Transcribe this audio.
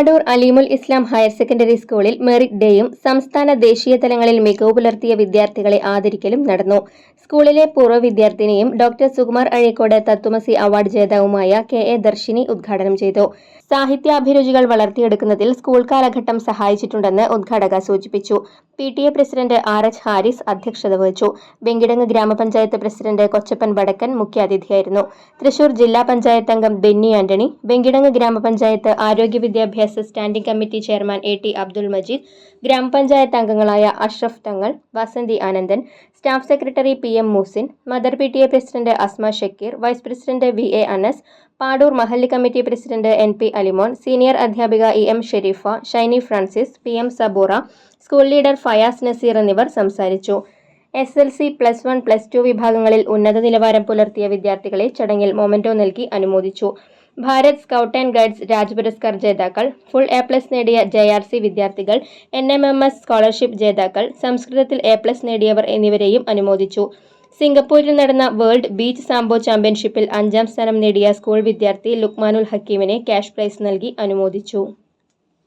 പാടൂർ അലീമുൽ ഇസ്ലാം higher secondary സ്കൂളിൽ merit ഡേയും സംസ്ഥാന ദേശീയ തലങ്ങളിൽ മികവ് പുലർത്തിയ വിദ്യാർത്ഥികളെ ആദരിക്കലും നടന്നു. സ്കൂളിലെ പൂർവ്വ വിദ്യാർത്ഥിനിയും ഡോക്ടർ സുകുമാർ അഴീക്കോട് തത്വമസി അവാർഡ് ജേതാവുമായ കെ.എ. ദർശിനി ഉദ്ഘാടനം ചെയ്തു. സാഹിത്യാഭിരുചികൾ വളർത്തിയെടുക്കുന്നതിൽ സ്കൂൾ കാലഘട്ടം സഹായിച്ചിട്ടുണ്ടെന്ന് ഉദ്ഘാടക സൂചിപ്പിച്ചു. PTA president R.H. ഹാരിസ് അധ്യക്ഷത വഹിച്ചു. വെങ്കിടങ്ങ് ഗ്രാമപഞ്ചായത്ത് പ്രസിഡന്റ് കൊച്ചപ്പൻ വടക്കൻ മുഖ്യാതിഥിയായിരുന്നു. തൃശൂർ ജില്ലാ പഞ്ചായത്ത് അംഗം ബെന്നി ആന്റണി, വെങ്കിടങ്ങ് ഗ്രാമപഞ്ചായത്ത് ആരോഗ്യ വിദ്യാഭ്യാസ standing committee chairman A.T. Abdul Majeed, ഗ്രാമപഞ്ചായത്ത് അംഗങ്ങളായ Ashraf Thangal, Vasanthi Anandan, staff secretary PM Moosin, mother PTA president Asma Shakeer, vice president VA Anas, Padur മഹല്ല് committee president NP Alimon, senior അധ്യാപിക EM Sherifa, Shiny Francis, PM Saboora, school leader Fayas Naseer എന്നിവർ സംസാരിച്ചു. SLC, +1, +2 വിഭാഗങ്ങളിൽ ഉന്നത നിലവാരം പുലർത്തിയ വിദ്യാർത്ഥികളെ ചടങ്ങിൽ മൊമെന്റോ നൽകി അനുമോദിച്ചു. Bharat scout and guides Raj Puraskar ജേതാക്കൾ, ഫുൾ A+ നേടിയ JRC വിദ്യാർത്ഥികൾ, NMMS സ്കോളർഷിപ്പ് ജേതാക്കൾ, സംസ്കൃതത്തിൽ A+ നേടിയവർ എന്നിവരെയും അനുമോദിച്ചു. സിംഗപ്പൂരിൽ നടന്ന വേൾഡ് ബീച്ച് സാംബോ ചാമ്പ്യൻഷിപ്പിൽ 5ാം സ്ഥാനം നേടിയ സ്കൂൾ വിദ്യാർത്ഥി ലുക്മാനുൽ ഹക്കീമിനെ ക്യാഷ് പ്രൈസ് നൽകി അനുമോദിച്ചു.